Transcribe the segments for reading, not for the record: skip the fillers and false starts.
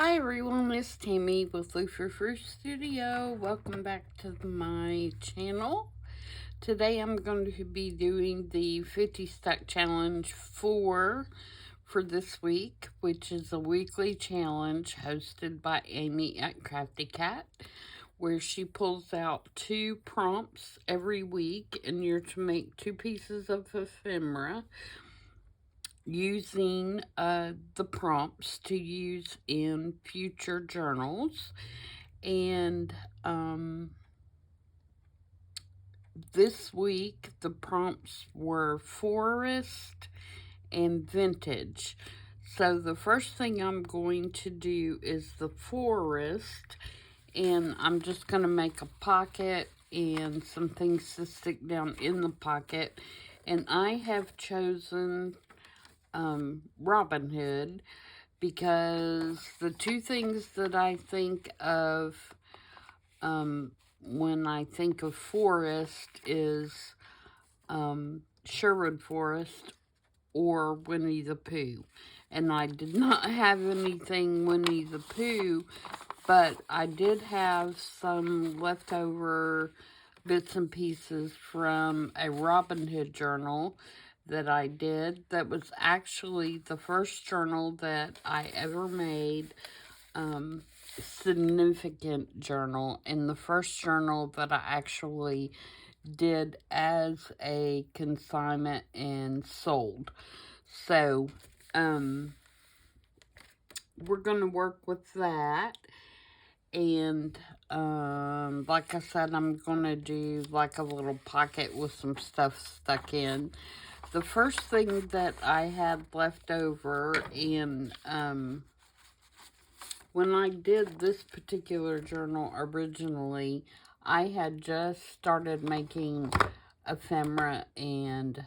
Hi everyone, it's Tammy with Frou-frou Studio. Welcome back to my channel. Today I'm going to be doing the 50 Stack Challenge 4 for this week, which is a weekly challenge hosted by Amy at Crafty Cat, where she pulls out 2 prompts every week, and you're to make 2 pieces of ephemera using the prompts to use in future journals. And this week the prompts were forest and vintage. So the first thing I'm going to do is the forest, and I'm just going to make a pocket and some things to stick down in the pocket. And I have chosen Robin Hood because the 2 things that I think of when I think of forest is Sherwood Forest or Winnie the Pooh. And I did not have anything Winnie the Pooh, but I did have some leftover bits and pieces from a Robin Hood journal that I did. That was actually the first journal that I ever made, significant journal, and the first journal that I actually did as a consignment and sold. So, we're going to work with that. And, like I said, I'm going to do like a little pocket with some stuff stuck in. The first thing that I had left over, and, when I did this particular journal originally, I had just started making ephemera and,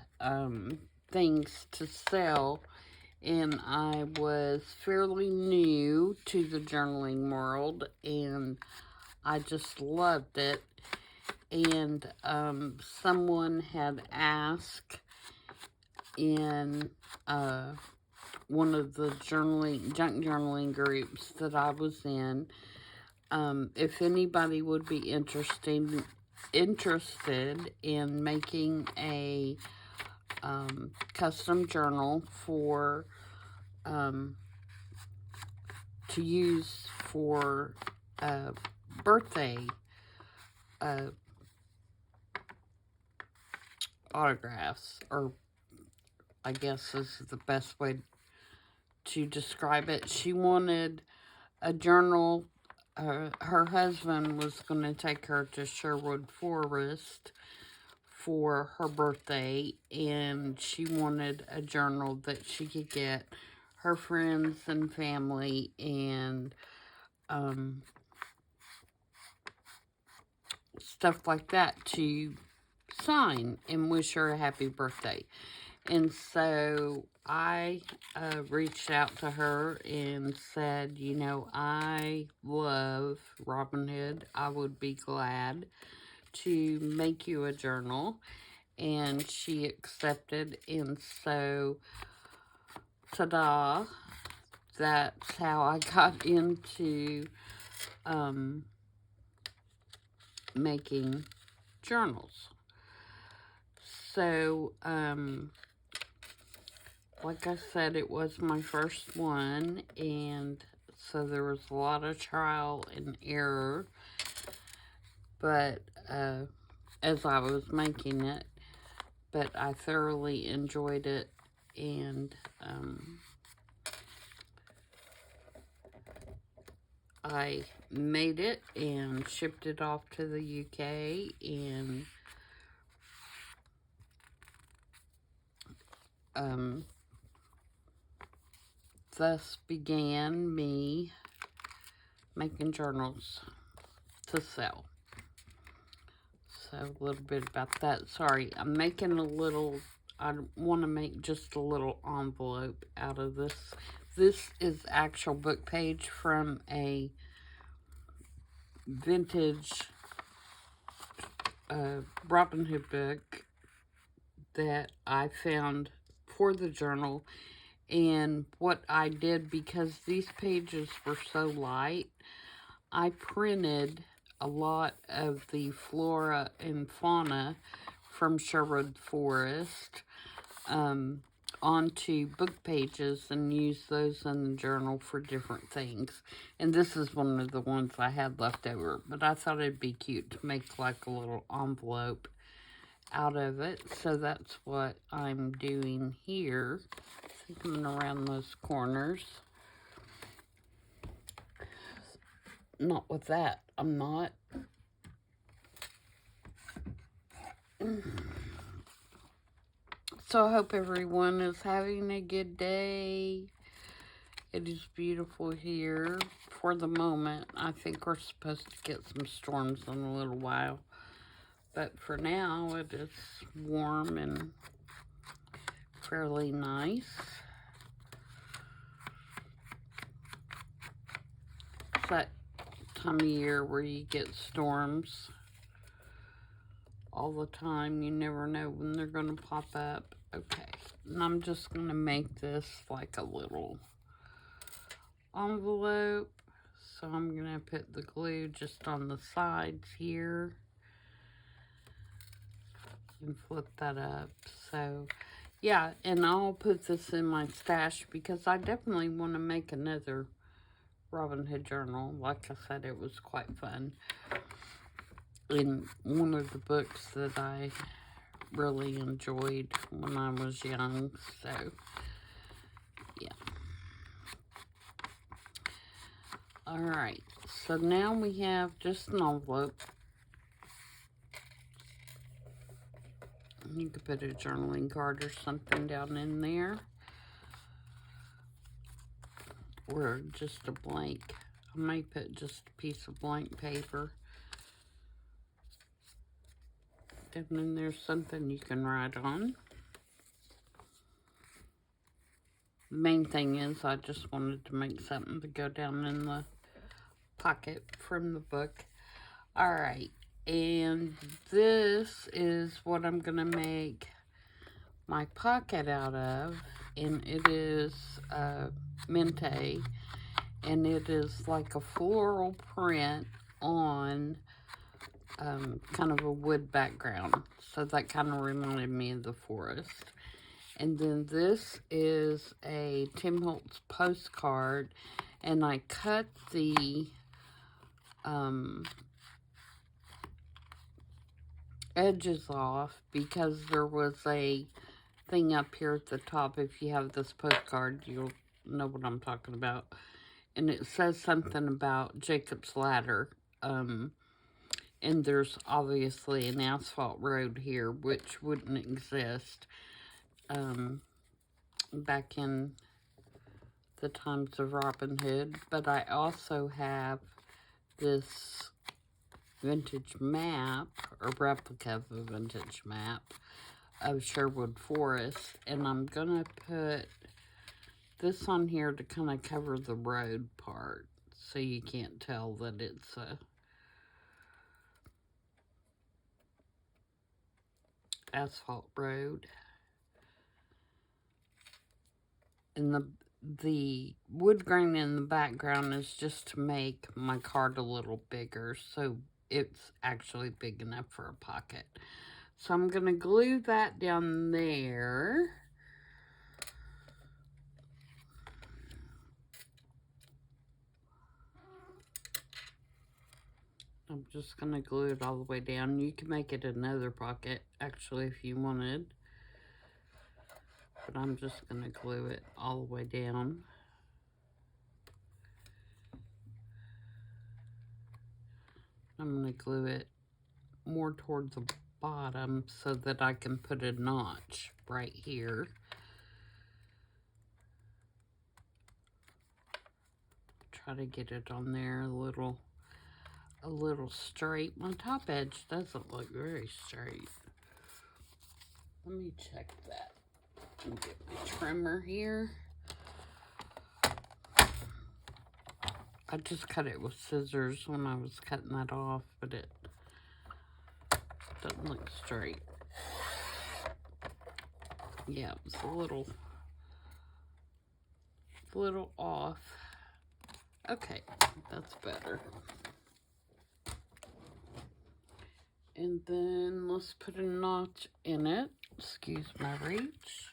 things to sell, and I was fairly new to the journaling world, and I just loved it. And someone had asked in one of the junk journaling groups that I was in, if anybody would be interested in making a custom journal for to use for birthday autographs, or I guess this is the best way to describe it. She wanted a journal. Her husband was going to take her to Sherwood Forest for her birthday, and she wanted a journal that she could get her friends and family and stuff like that to sign and wish her a happy birthday. And so I reached out to her and said, you know, I love Robin Hood. I would be glad to make you a journal. And she accepted, and so, ta-da, that's how I got into making journals. So, like I said, it was my first one, and so there was a lot of trial and error, but as I was making it, but I thoroughly enjoyed it, and I made it and shipped it off to the UK, and thus began me making journals to sell. So a little bit about that. Sorry, I'm making a little, I want to make just a little envelope out of this. This is actual book page from a vintage Robin Hood book that I found for the journal, And what I did, because these pages were so light, I printed a lot of the flora and fauna from Sherwood Forest onto book pages and used those in the journal for different things. And this is one of the ones I had left over, but I thought it'd be cute to make like a little envelope out of it. So that's what I'm doing here. Coming around those corners. Not with that, I'm not. So I hope everyone is having a good day. It is beautiful here for the moment. I think we're supposed to get some storms in a little while. But for now, it is warm and fairly nice. It's that time of year where you get storms all the time. You never know when they're going to pop up. Okay, and I'm just going to make this like a little envelope. So I'm going to put the glue just on the sides here and flip that up. So yeah, and I'll put this in my stash because I definitely want to make another Robin Hood journal. Like I said, it was quite fun. And one of the books that I really enjoyed when I was young. So yeah. Alright, so now we have just an envelope. You could put a journaling card or something down in there. Or just a blank. I may put just a piece of blank paper. And then there's something you can write on. The main thing is I just wanted to make something to go down in the pocket from the book. Alright, and this is what I'm going to make my pocket out of. And it is Mente. And it is like a floral print on kind of a wood background. So that kind of reminded me of the forest. And then this is a Tim Holtz postcard. And I cut the edges off because there was a thing up here at the top. If you have this postcard, you'll know what I'm talking about. And it says something about Jacob's Ladder. And there's obviously an asphalt road here, which wouldn't exist back in the times of Robin Hood. But I also have this vintage map, or replica of a vintage map of Sherwood Forest. And I'm going to put this on here to kind of cover the road part, so you can't tell that it's a asphalt road. And the wood grain in the background is just to make my card a little bigger, so it's actually big enough for a pocket. So I'm going to glue that down there. I'm just going to glue it all the way down. You can make it another pocket, actually, if you wanted. But I'm just going to glue it all the way down. I'm going to glue it more toward the bottom so that I can put a notch right here. Try to get it on there a little straight. My top edge doesn't look very straight. Let me check that and get my trimmer here. I just cut it with scissors when I was cutting that off, but it doesn't look straight. Yeah, it was a little a little off. Okay, that's better. And then let's put a notch in it. Excuse my reach.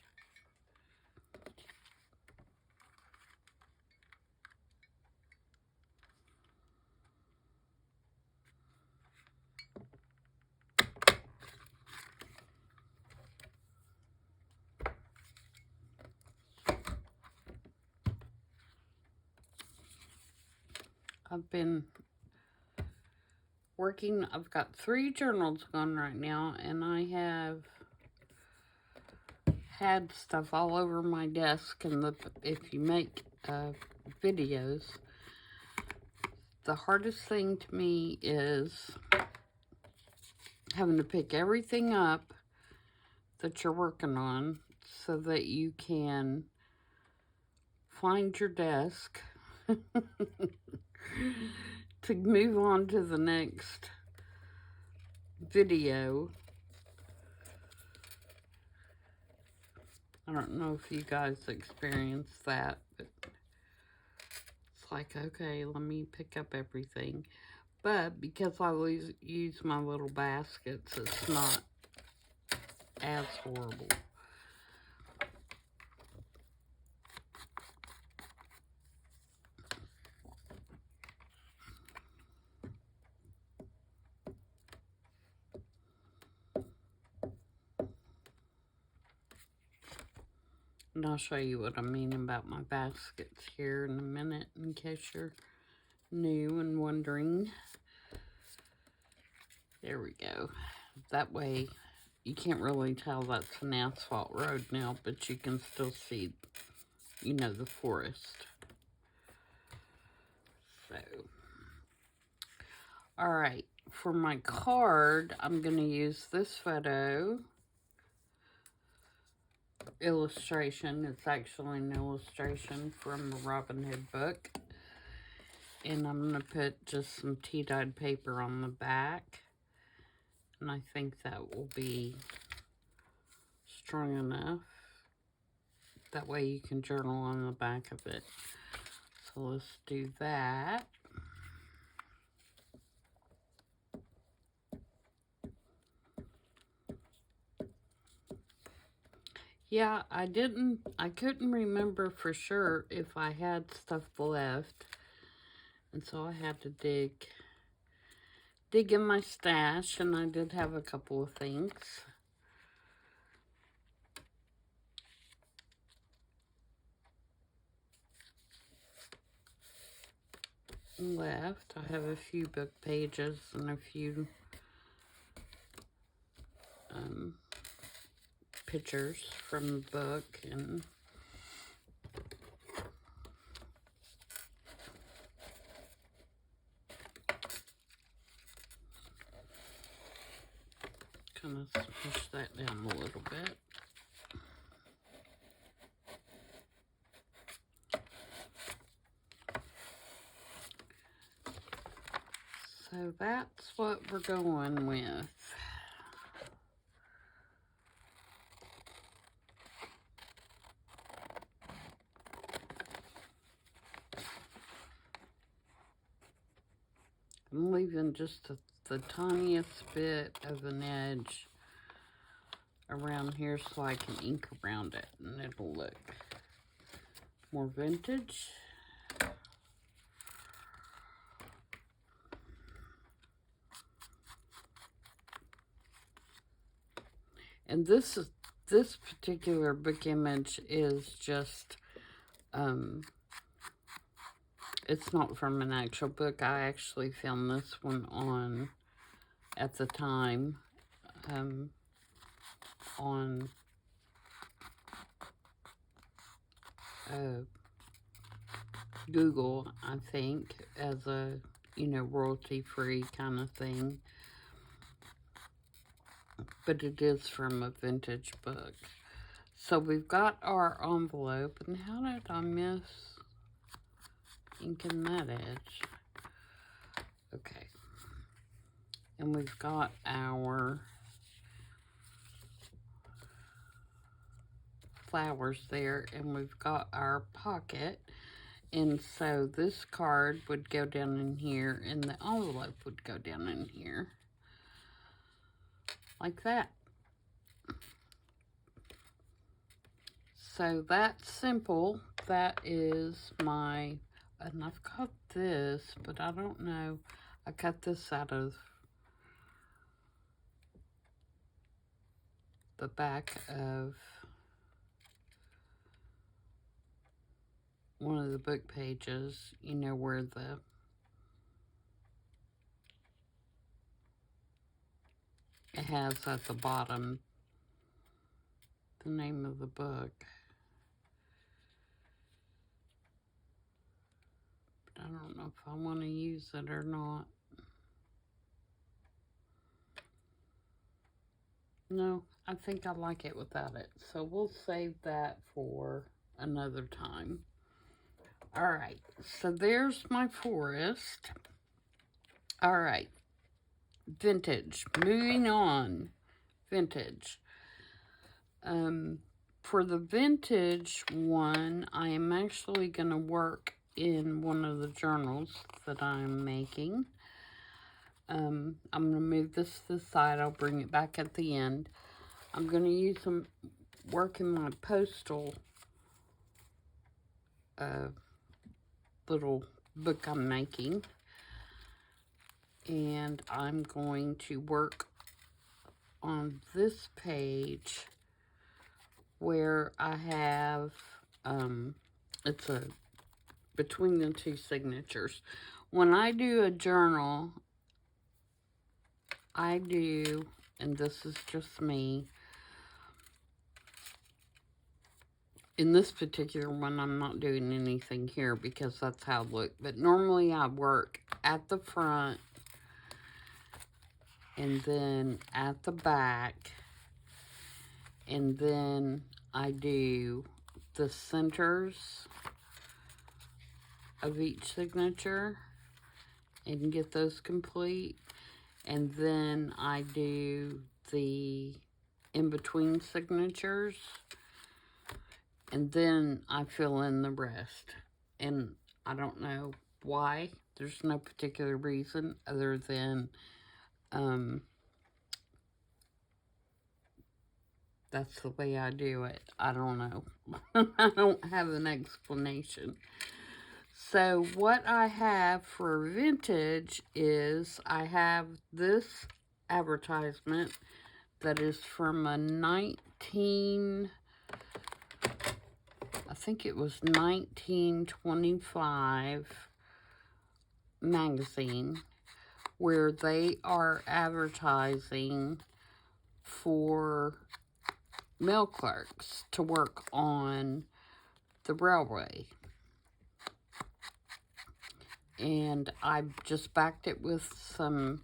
I've been working, I've got 3 journals going right now, and I have had stuff all over my desk. And if you make videos, the hardest thing to me is having to pick everything up that you're working on so that you can find your desk to move on to the next video. I don't know if you guys experience that, but it's like, okay, let me pick up everything. But because I always use my little baskets, it's not as horrible. And I'll show you what I mean about my baskets here in a minute, in case you're new and wondering. There we go. That way you can't really tell that's an asphalt road now, but you can still see, you know, the forest. So, all right, for my card, I'm going to use this photo illustration. It's actually an illustration from a Robin Hood book. And I'm going to put just some tea-dyed paper on the back. And I think that will be strong enough. That way you can journal on the back of it. So let's do that. Yeah, I couldn't remember for sure if I had stuff left. And so I had to dig in my stash, and I did have a couple of things left. I have a few book pages and a few pictures from the book, and kind of push that down a little bit. So that's what we're going with. I'm leaving just the tiniest bit of an edge around here so I can ink around it, and it'll look more vintage. And this particular book image is just, it's not from an actual book. I actually filmed this one on, at the time, on Google, I think, as a, you know, royalty-free kind of thing. But it is from a vintage book. So we've got our envelope, and how did I miss inking that edge? Okay. And we've got our flowers there, and we've got our pocket. And so this card would go down in here, and the envelope would go down in here. Like that. So that's simple. That is my, and I've got this, but I don't know. I cut this out of the back of one of the book pages, you know, where it has at the bottom the name of the book. But I don't know if I want to use it or not. No, I think I like it without it. So we'll save that for another time. All right, so there's my forest. All right, vintage. Moving on, vintage. For the vintage one, I am actually going to work in one of the journals that I'm making. I'm going to move this to the side. I'll bring it back at the end. I'm going to use some work in my postal little book I'm making. And I'm going to work on this page where I have, it's a between the two signatures. When I do a journal, I do, and this is just me, in this particular one, I'm not doing anything here because that's how I look, but normally I work at the front and then at the back, and then I do the centers of each signature and get those complete, and then I do the in-between signatures, and then I fill in the rest. And I don't know why. There's no particular reason other than that's the way I do it. I don't know. I don't have an explanation. So what I have for vintage is I have this advertisement that is from a I think it was 1925 magazine, where they are advertising for mail clerks to work on the railway. And I just backed it with some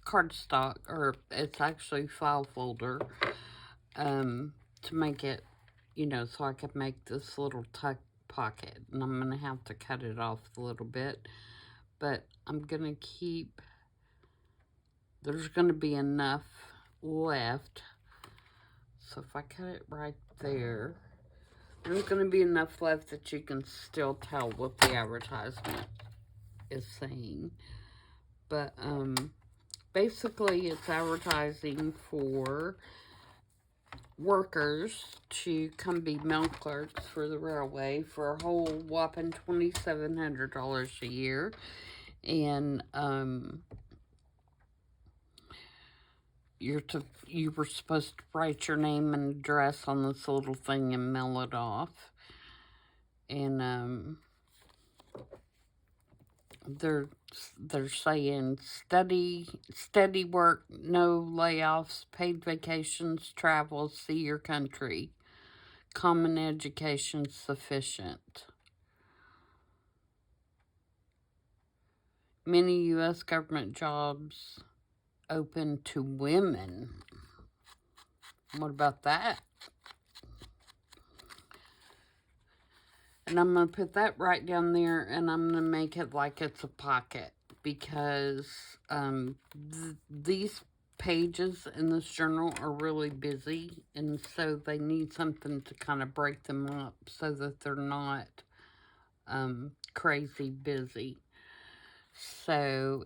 cardstock, or it's actually file folder, to make it, you know, so I could make this little tuck pocket. And I'm going to have to cut it off a little bit, but I'm going to keep, there's going to be enough left. So if I cut it right there, there's going to be enough left that you can still tell what the advertisement is saying. But basically it's advertising for workers to come be mail clerks for the railway for a whole whopping $2,700 a year. And you were supposed to write your name and address on this little thing and mail it off. And they're saying steady work, no layoffs, paid vacations, travel, see your country, common education sufficient. Many U.S. government jobs open to women. What about that? And I'm going to put that right down there, and I'm going to make it like it's a pocket, because these pages in this journal are really busy, and so they need something to kind of break them up so that they're not crazy busy. So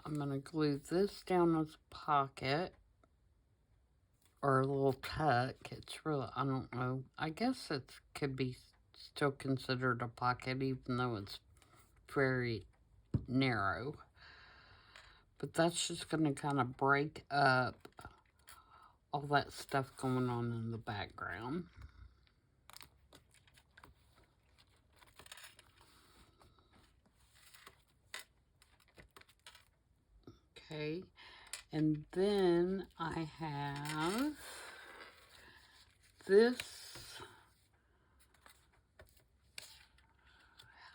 I'm going to glue this down as a pocket or a little tuck. It's really, I don't know. I guess it could be still considered a pocket even though it's very narrow. But that's just going to kind of break up all that stuff going on in the background. Okay, and then I have this.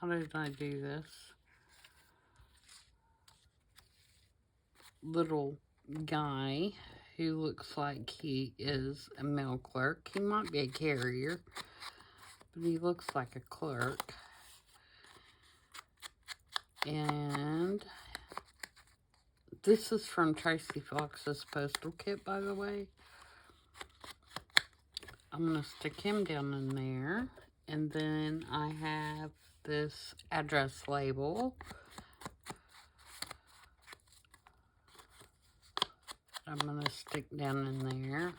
How did I do this? Little guy who looks like he is a mail clerk. He might be a carrier, but he looks like a clerk. And this is from Tracy Fox's postal kit, by the way. I'm going to stick him down in there. And then I have this address label. I'm going to stick down in there.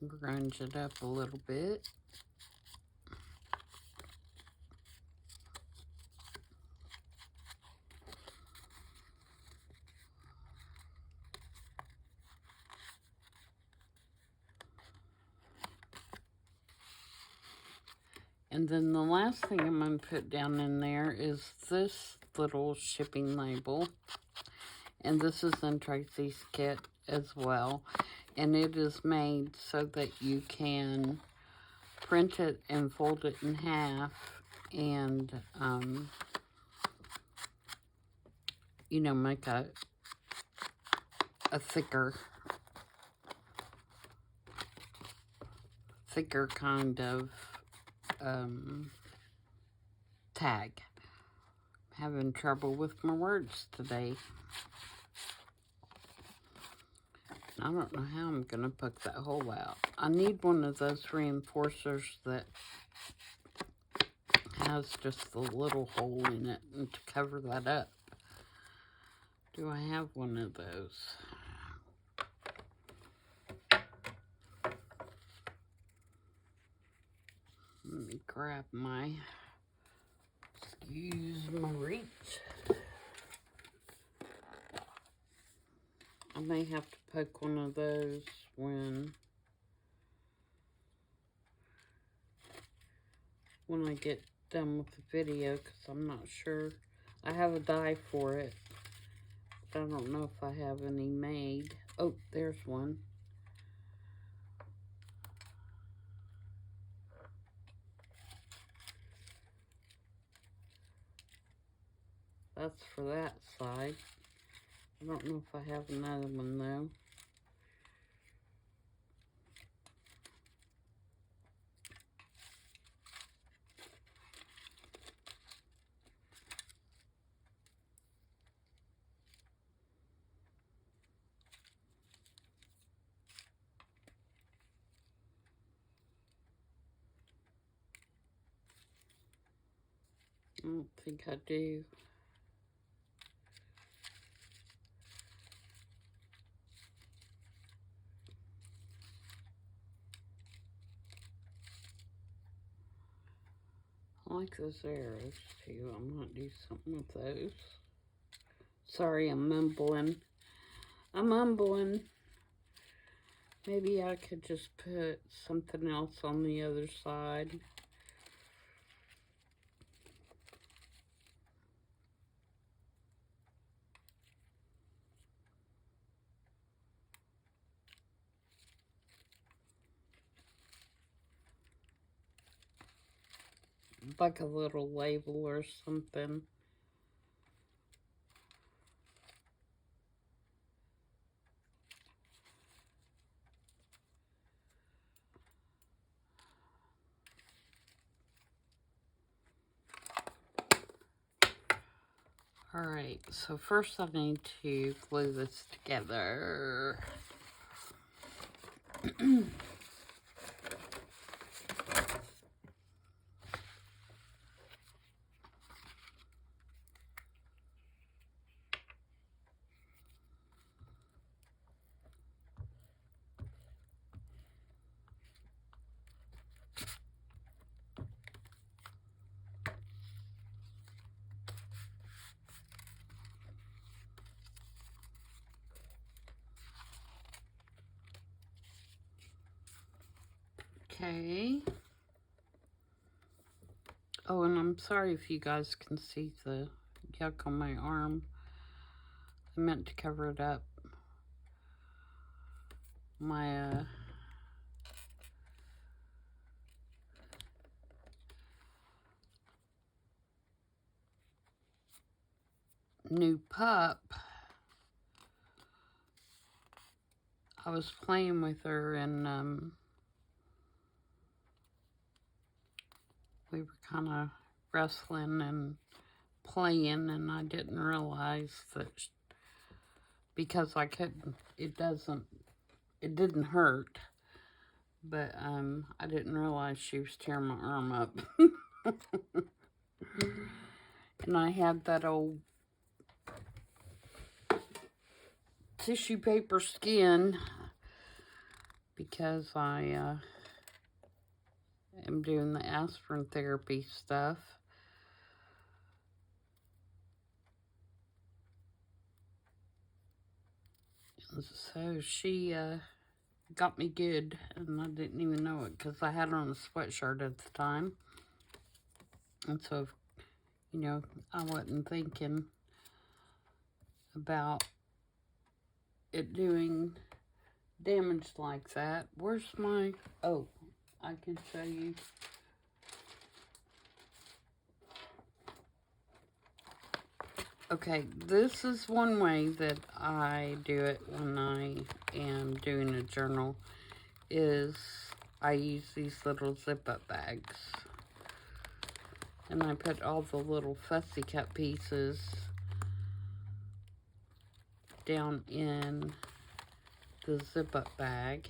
Grunge it up a little bit. And then the last thing I'm going to put down in there is this little shipping label. And this is in Tracy's kit as well. And it is made so that you can print it and fold it in half and, you know, make a thicker kind of tag. I'm having trouble with my words today. I don't know how I'm going to poke that hole out. I need one of those reinforcers that has just the little hole in it and to cover that up. Do I have one of those? Let me grab my, excuse my reach. I may have to poke one of those when I get done with the video, because I'm not sure. I have a die for it, but I don't know if I have any made. Oh, there's one. That's for that side. I don't know if I have another one though. I don't think I do. I like those arrows too. I might do something with those. Sorry, I'm mumbling. Maybe I could just put something else on the other side. Like a little label or something. Alright, so first I need to glue this together. Okay. Oh, and I'm sorry if you guys can see the yuck on my arm. I meant to cover it up. My, new pup. I was playing with her and, we were kind of wrestling and playing, and I didn't realize that because I couldn't, it didn't hurt, but I didn't realize she was tearing my arm up. And I had that old tissue paper skin because I am doing the aspirin therapy stuff. So she got me good, and I didn't even know it because I had on a sweatshirt at the time. And so, you know, I wasn't thinking about it doing damage like that. Where's my... Oh, I can show you. Okay, this is one way that I do it when I am doing a journal, is I use these little zip-up bags. And I put all the little fussy cut pieces down in the zip-up bag.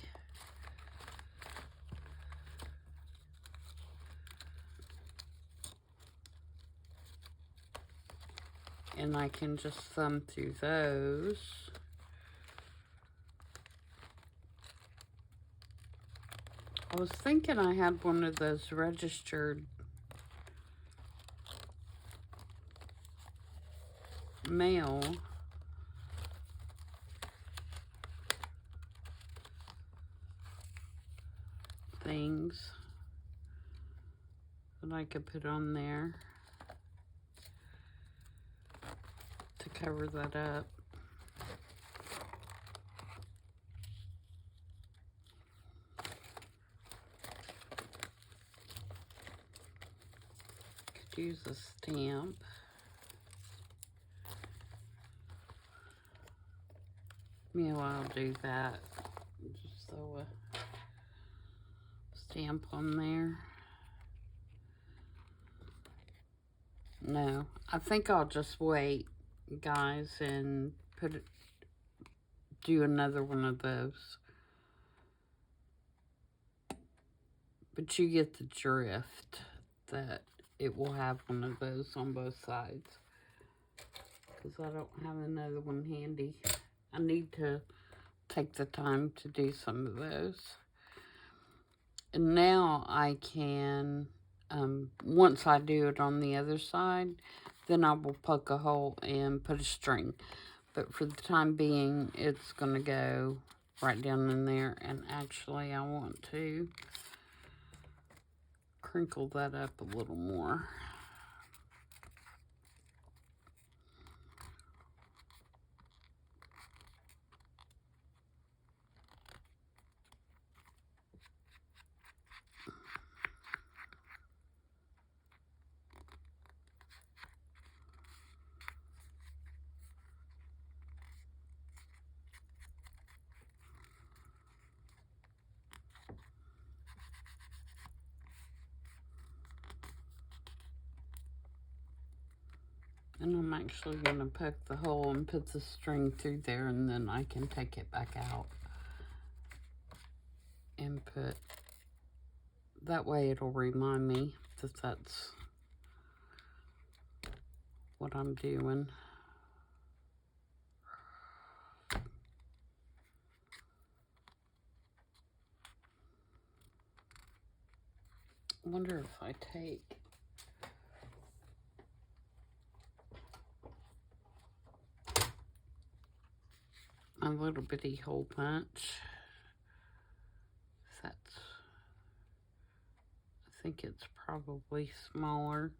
And I can just thumb through those. I was thinking I had one of those registered mail things that I could put on there to cover that up. Could use a stamp. Yeah, well, I'll do that. Just throw a stamp on there. No, I think I'll just wait, guys, and do another one of those. But you get the drift that it will have one of those on both sides. Because I don't have another one handy. I need to take the time to do some of those. And now I can, once I do it on the other side, then I will poke a hole and put a string. But for the time being, it's going to go right down in there. And actually, I want to crinkle that up a little more. And I'm actually going to poke the hole and put the string through there, and then I can take it back out and put, that way it'll remind me that that's what I'm doing. I wonder if I take a little bitty hole punch. That's, I think it's probably smaller.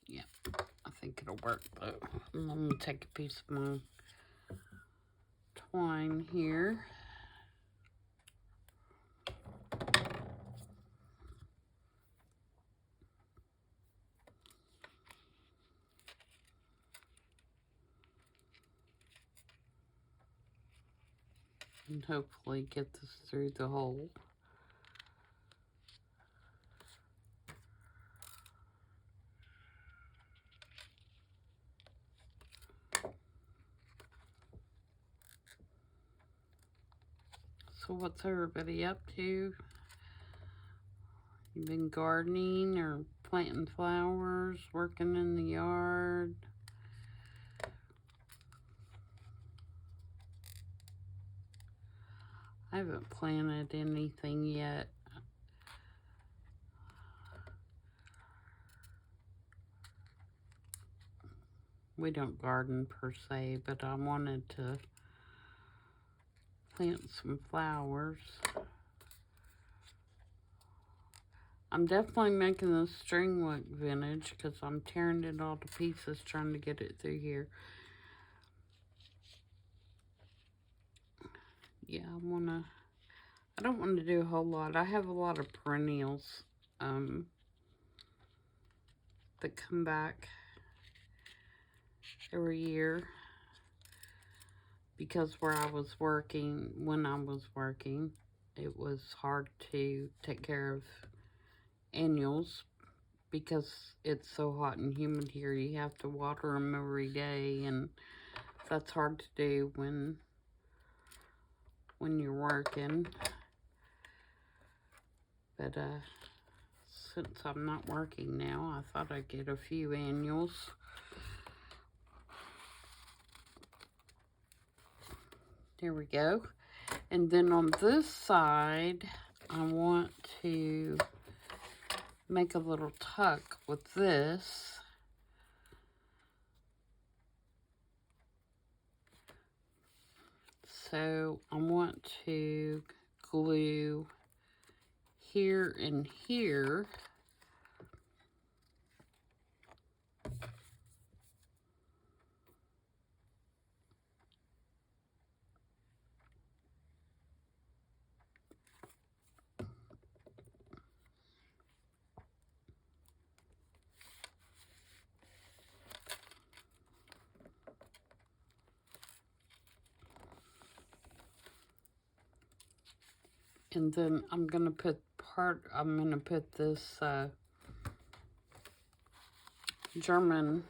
Yeah, I think it'll work though. I'm gonna take a piece of my twine here. And hopefully get this through the hole. So what's everybody up to? You been gardening or planting flowers, working in the yard? I haven't planted anything yet. We don't garden per se, but I wanted to plant some flowers. I'm definitely making the string look vintage because I'm tearing it all to pieces trying to get it through here. Yeah, I don't want to do a whole lot. I have a lot of perennials that come back every year because when I was working, it was hard to take care of annuals because it's so hot and humid here. You have to water them every day, and that's hard to do when you're working. But since I'm not working now, I thought I'd get a few annuals. There we go. And then on this side, I want to make a little tuck with this. So I want to glue here and here. And then I'm going to put this German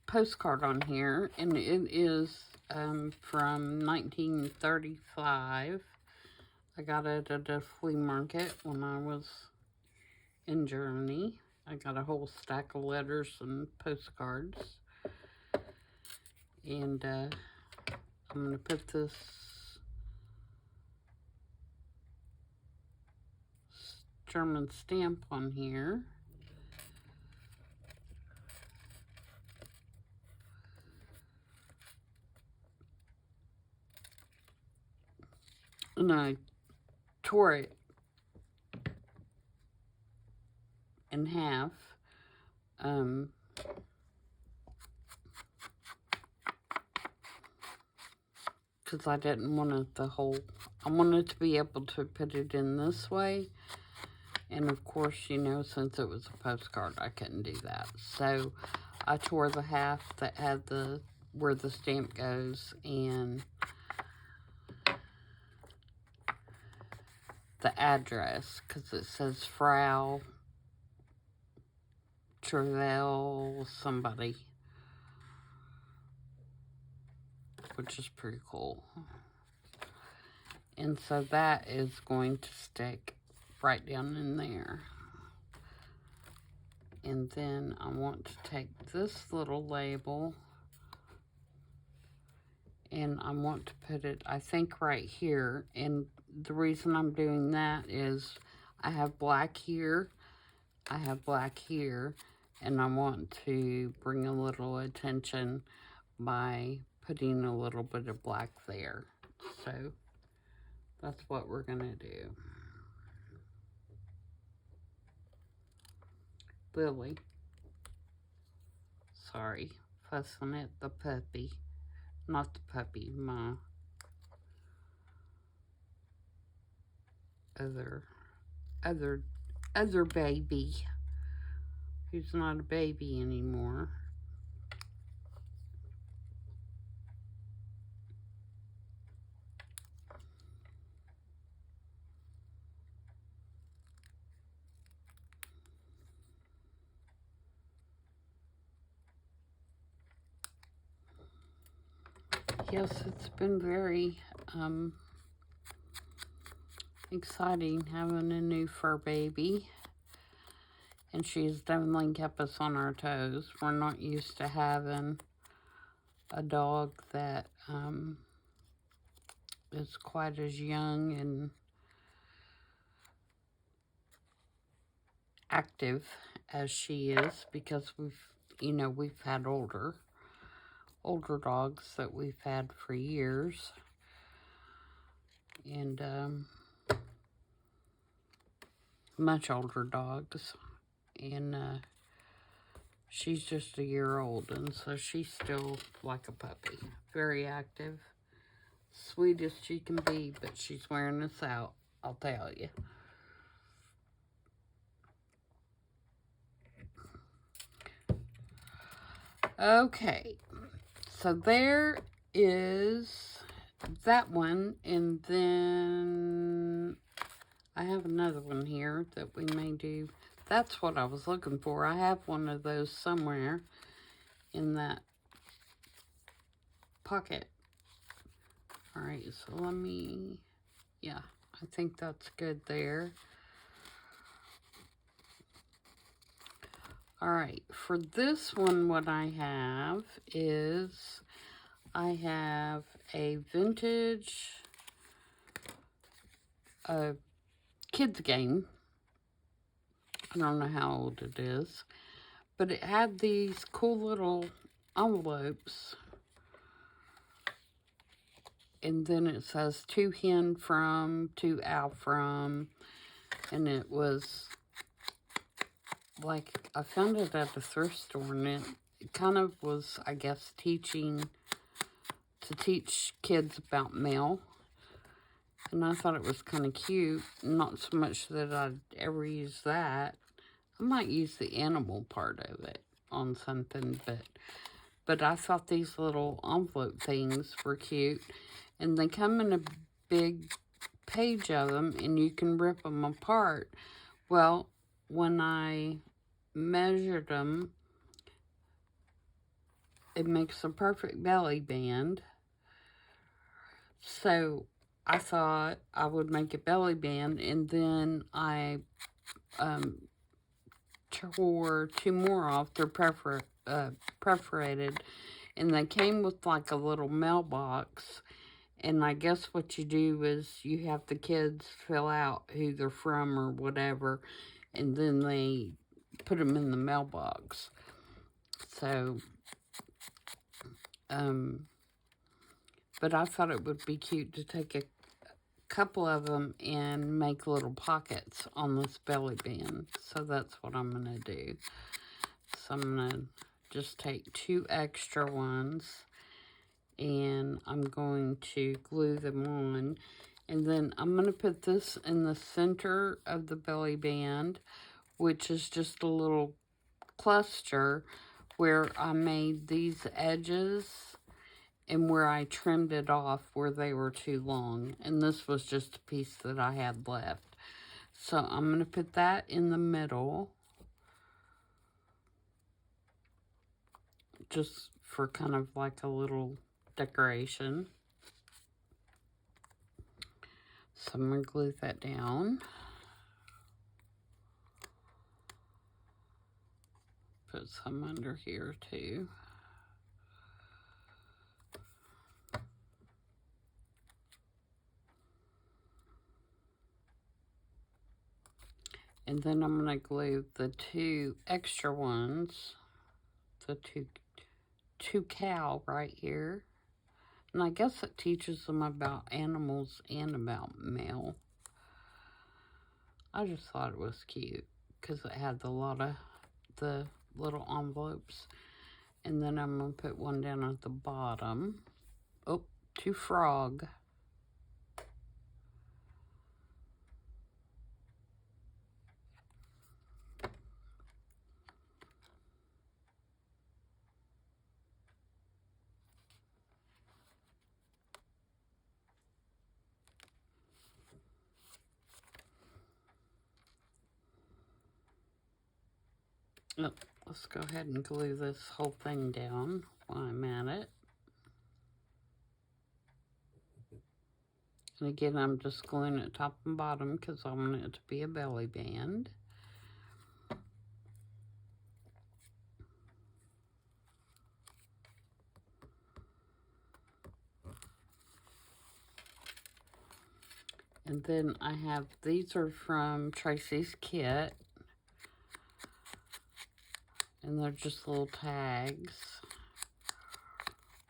postcard on here, and it is from 1935. I got it at a flea market when I was in Germany. I got a whole stack of letters and postcards. And I'm going to put this German stamp on here. And I tore it in half. Because I didn't want it I wanted to be able to put it in this way. And of course, you know, since it was a postcard, I couldn't do that. So I tore the half that had where the stamp goes, and the address, because it says Frau Trevel somebody, which is pretty cool. And so that is going to stick right down in there. And then I want to take this little label and I want to put it, I think, right here. And the reason I'm doing that is I have black here, I have black here, and I want to bring a little attention by putting a little bit of black there. So that's what we're gonna do. Lily. Sorry, fussing at the puppy. Not the puppy, my other baby, who's not a baby anymore. Yes, it's been very exciting having a new fur baby. And she's definitely kept us on our toes. We're not used to having a dog that is quite as young and active as she is, because we've had older dogs that we've had for years. And much older dogs. And she's just a year old, and so she's still like a puppy. Very active. Sweet as she can be, but she's wearing us out, I'll tell you. Okay, so there is that one, and then I have another one here that we may do. That's what I was looking for. I have one of those somewhere in that pocket. All right, so let me, yeah, I think that's good there. All right, for this one, what I have is, I have a vintage kids game. I don't know how old it is, but it had these cool little envelopes. And then it says to hen from, to owl from, and it was like, I found it at the thrift store, and it kind of was, I guess, to teach kids about mail. And I thought it was kind of cute. Not so much that I'd ever use that. I might use the animal part of it on something, but I thought these little envelope things were cute. And they come in a big page of them, and you can rip them apart. Well, when I measured them, it makes a perfect belly band. So I thought I would make a belly band, and then I tore two more off. They're perforated, and they came with like a little mailbox. And I guess what you do is you have the kids fill out who they're from or whatever, and then they put them in the mailbox. So, but I thought it would be cute to take a couple of them and make little pockets on this belly band. So that's what I'm going to do. So I'm going to just take two extra ones, and I'm going to glue them on. And then I'm going to put this in the center of the belly band, which is just a little cluster where I made these edges and where I trimmed it off where they were too long. And this was just a piece that I had left. So I'm going to put that in the middle, just for kind of like a little decoration. So I'm going to glue that down. Put some under here too. And then I'm going to glue the 2 extra ones, the two cow right here. And I guess it teaches them about animals and about mail. I just thought it was cute because it had a lot of the little envelopes. And then I'm going to put one down at the bottom. Oh, 2 frog. Oh, let's go ahead and glue this whole thing down while I'm at it. And again, I'm just gluing it top and bottom because I want it to be a belly band. And then I have, these are from Tracy's kit. And they're just little tags.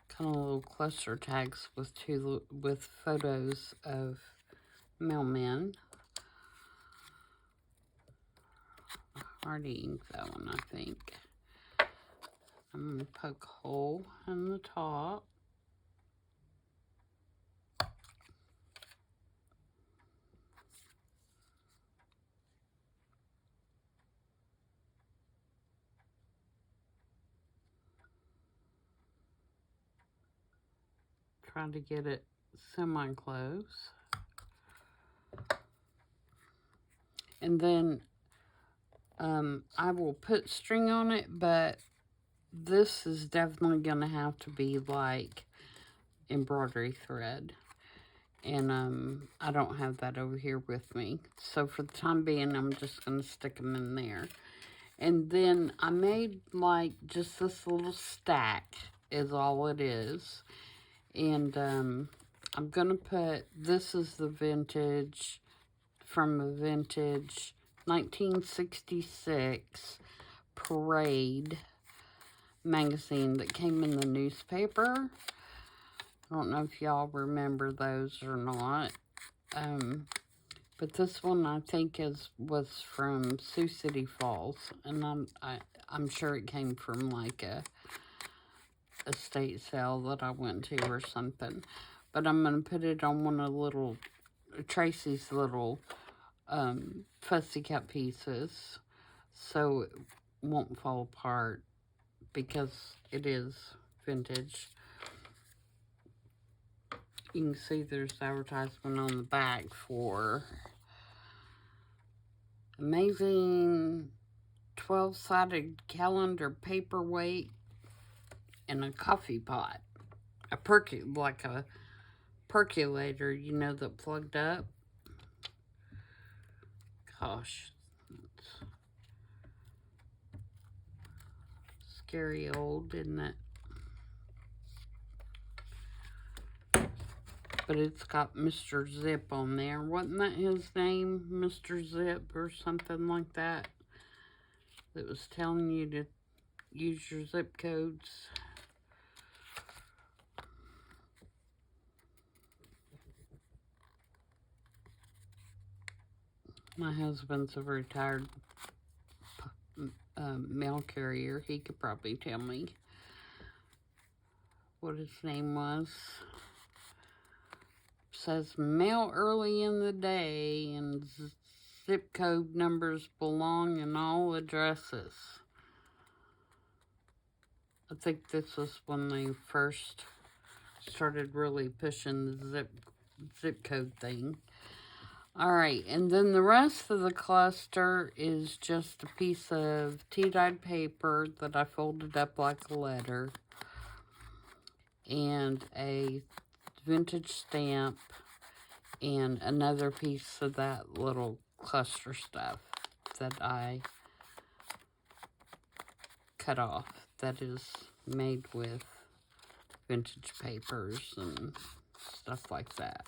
Kind of little cluster tags with photos of mailmen. I already inked that one, I think. I'm going to poke a hole in the top. Trying to get it semi-close. And then I will put string on it, but this is definitely going to have to be like embroidery thread. And I don't have that over here with me. So for the time being, I'm just going to stick them in there. And then I made like just this little stack is all it is. And I'm going to put, this is the vintage, from a vintage 1966 Parade magazine that came in the newspaper. I don't know if y'all remember those or not. But this one I think was from Sioux City Falls, and I'm sure it came from like a estate sale that I went to or something. But I'm gonna put it on one of Tracy's little fussy cut pieces, so it won't fall apart because it is vintage. You can see there's advertisement on the back for amazing 12-sided calendar paperweight and a coffee pot. Like a percolator, you know, that plugged up. Gosh. It's scary old, isn't it? But it's got Mr. Zip on there. Wasn't that his name? Mr. Zip or something like that? That was telling you to use your zip codes. My husband's a retired mail carrier. He could probably tell me what his name was. Says mail early in the day and zip code numbers belong in all addresses. I think this was when they first started really pushing the zip code thing. Alright, and then the rest of the cluster is just a piece of tea-dyed paper that I folded up like a letter, and a vintage stamp, and another piece of that little cluster stuff that I cut off that is made with vintage papers and stuff like that.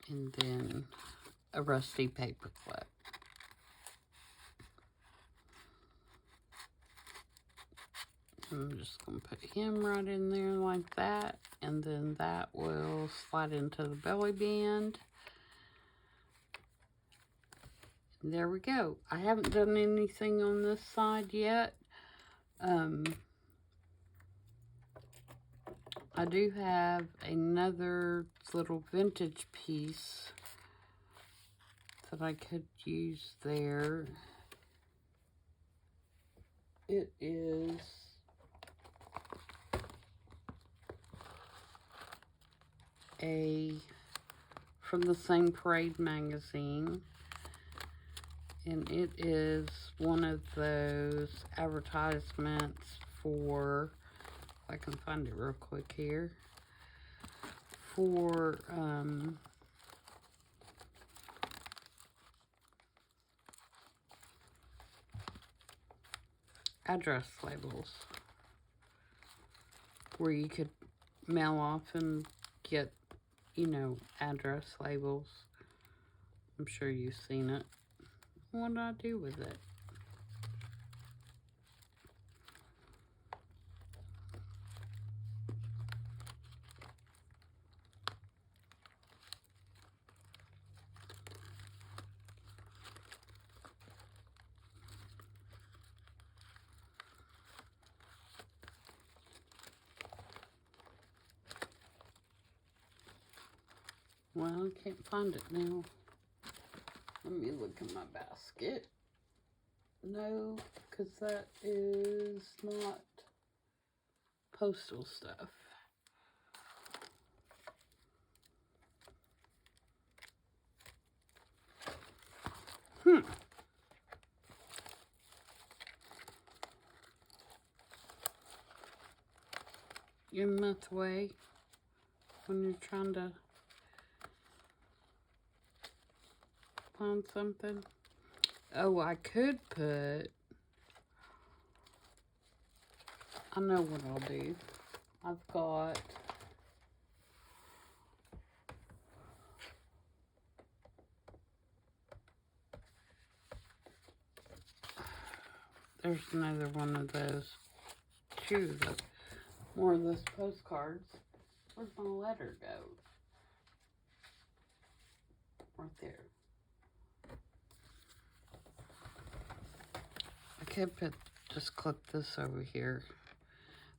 And then a rusty paper clip. I'm just going to put him right in there like that, and then that will slide into the belly band. And there we go. I haven't done anything on this side yet. I do have another little vintage piece that I could use there. It is from the same Parade magazine, and it is one of those advertisements for, if I can find it real quick here, for address labels, where you could mail off and get, you know, address labels. I'm sure you've seen it. What did I do with it? Well, I can't find it now. Let me look in my basket. No, because that is not postal stuff. In that way, when you're trying to find something. Oh, I could put, I know what I'll do. I've got there's another one of those too, more of those postcards. Where'd my letter go? Right there. I could just clip this over here.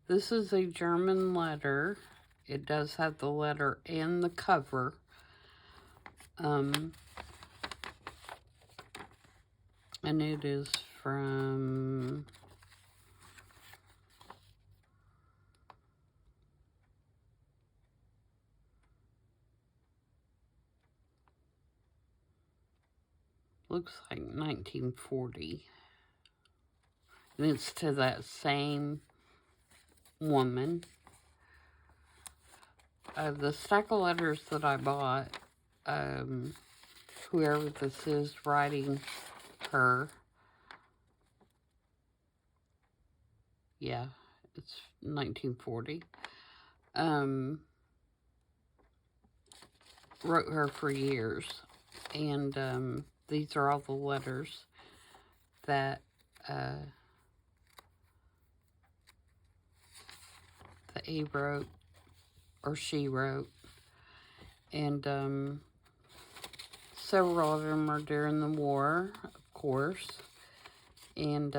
This is a German letter. It does have the letter and the cover. And it is from looks like 1940. And it's to that same woman. The stack of letters that I bought, whoever this is writing her, yeah, it's 1940, wrote her for years. And these are all the letters that he wrote, or she wrote, and several of them are during the war, of course, and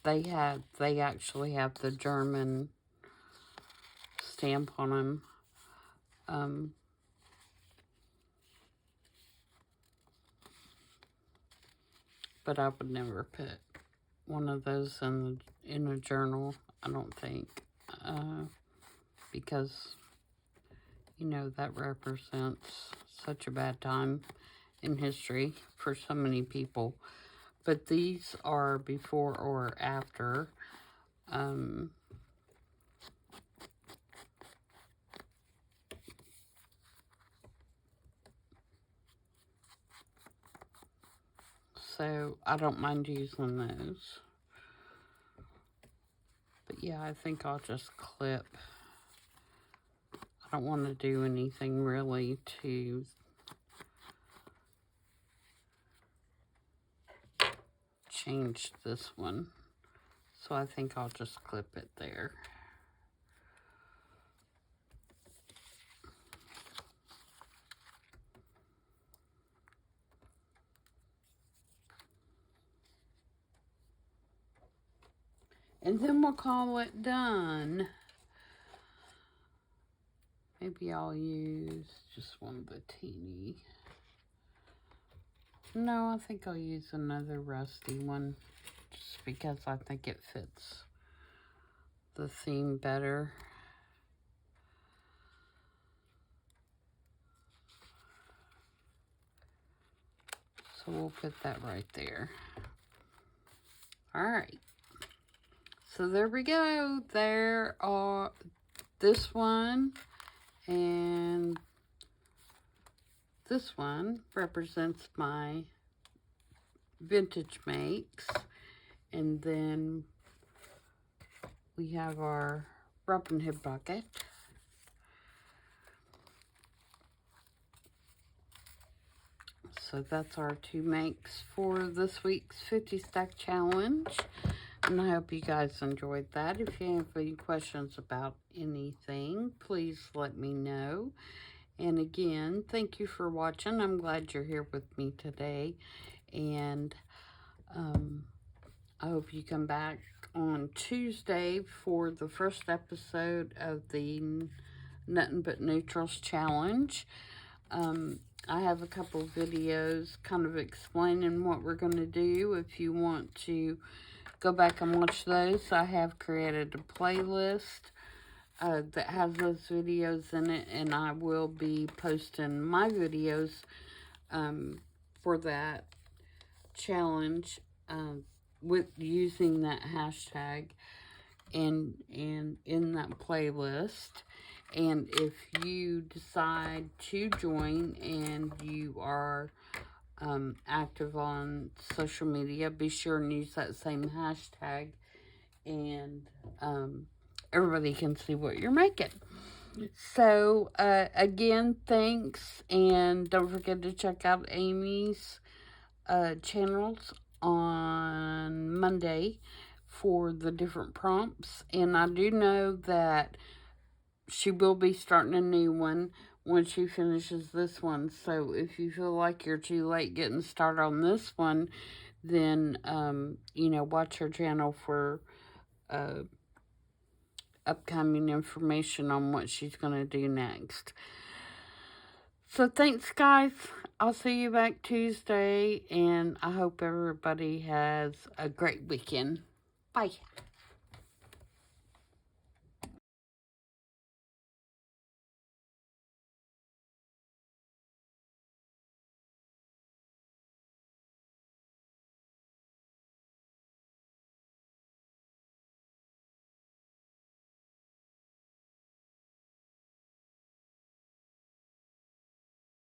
they actually have the German stamp on them. But I would never put one of those in a journal, I don't think, because, you know, that represents such a bad time in history for so many people. But these are before or after. So I don't mind using those. But yeah, I think I'll just clip. I don't want to do anything really to change this one. So I think I'll just clip it there. And then we'll call it done. Maybe I'll use just one of the teeny. No, I think I'll use another rusty one just because I think it fits the theme better. So we'll put that right there. All right. So there we go. There are this one and this one represents my vintage makes. And then we have our Robin Hood bucket. So that's our 2 makes for this week's 50 stack challenge. And I hope you guys enjoyed that. If you have any questions about anything, please let me know. And again, thank you for watching. I'm glad you're here with me today. And I hope you come back on Tuesday for the first episode of the Nothing But Neutrals challenge. I have a couple videos kind of explaining what we're going to do. If you want to go back and watch those, I have created a playlist that has those videos in it, and I will be posting my videos for that challenge with using that hashtag and in that playlist. And if you decide to join and you are active on social media, be sure and use that same hashtag, and everybody can see what you're making. So again, thanks, and don't forget to check out Amy's channels on Monday for the different prompts. And I do know that she will be starting a new one when she finishes this one. So if you feel like you're too late getting started on this one, then, you know, watch her channel for upcoming information on what she's going to do next. So thanks, guys. I'll see you back Tuesday, and I hope everybody has a great weekend. Bye.